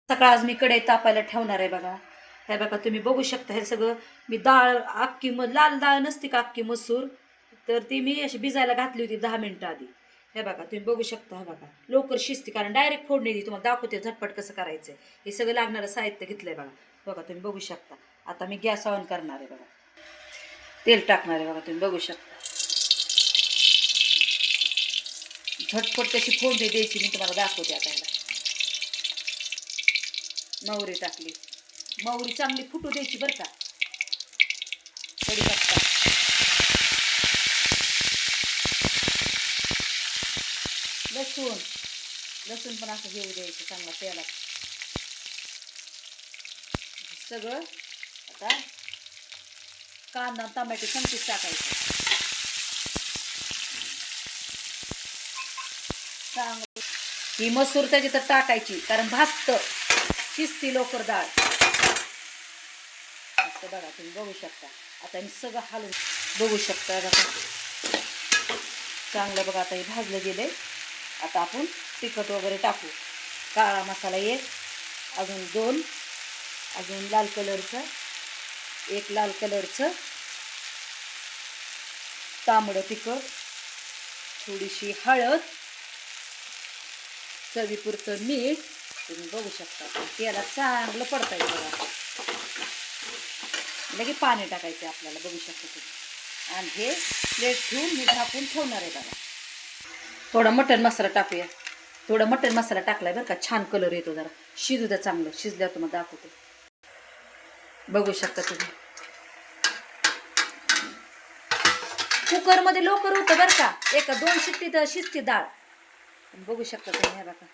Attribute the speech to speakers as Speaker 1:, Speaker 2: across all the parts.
Speaker 1: सकाळ आज मी कढई तापायला ठेवणार आहे बघा. हे बघा तुम्ही बघू शकता. हे सगळं मी डाळ अख्खी लाल डाळ नसते का अख्खी मसूर, तर ती मी अशी भिजायला घातली होती 10 मिनिटं आधी. हे बघा तुम्ही बघू शकता. हे बघा लवकर शिजते कारण डायरेक्ट फोडणी दी. तुम्हाला दाखवते झटपट कसं करायचं. हे सगळं लागणारं साहित्य घेतलंय बघा. बघा तुम्ही बघू शकता. आता मी गॅस ऑन करणार आहे बघा. तेल टाकणार आहे बघा तुम्ही बघू शकता. झटपट कशी फोडणी द्यायची मी तुम्हाला दाखवते आता. ह्याला मोहरी टाकली. मोहरी चांगली फुटू द्यायची बरं का. कढीपत्ता, लसूण लसूण पण असं घेऊ द्यायचं चांगला तेलात. सगळं आता कांदा टोमॅटो संचित टाकायचं. चांगलं ही मसूर त्याची तर टाकायची कारण भाजतं शिजती लवकर डाळ. बघा तुम्ही बघू शकता. आता मी सगळं हलवून बघू शकता बघा चांगलं. बघा आता हे भाजलं गेले. आता आपण तिखट वगैरे टाकू. काळा मसाला 1, अजून 2, अजून लाल कलरचं 1, लाल कलरचं तांबडं तिखट, थोडीशी हळद, चवीपुरतं मीठ. तुम्ही बघू शकता. त्याला चांगलं पडताय बघा. लगे पाणी टाकायचं आपल्याला बघू शकता तुम्ही. आणि हे प्लेट ठेवून मी झाकून ठेवणार आहे बघा. थोडा मटण मसाला टाकूया. थोडा मटण मसाला टाकलाय बरं का. छान कलर येतो. जरा शिजू द्या चांगलं. शिजल्यावर तुम्हाला दाखवते. बघू शकता तुम्ही. कुकरमध्ये लवकर होतं बरं का. 1-2 शिट्टीत शिजते डाळ. बघू शकता तुम्ही. हे बघा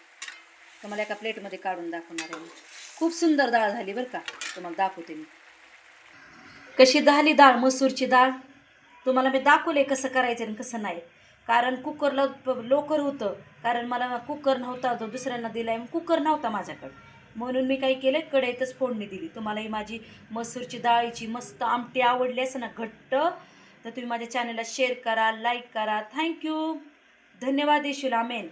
Speaker 1: तुम्हाला एका प्लेटमध्ये काढून दाखवणार आहे. खूप सुंदर डाळ झाली बरं का. तुम्हाला दाखवते मी कशी झाली डाळ. मसूरची डाळ तुम्हाला मी दाखवले कसं करायचं आणि कसं नाही. कारण कुकरला लवकर होतं. कारण मला कुकर नव्हता. तो दुसऱ्यांना दिलाय. कुकर नव्हता माझ्याकडे. म्हणून मी काय केलं कढईतच फोडणी दिली. तुम्हालाही माझी मसूरची डाळीची मस्त आमटी आवडली असं ना घट्ट, तर तुम्ही माझ्या चॅनलला शेअर करा, लाईक करा. थँक्यू. धन्यवाद. येशूला आमेन.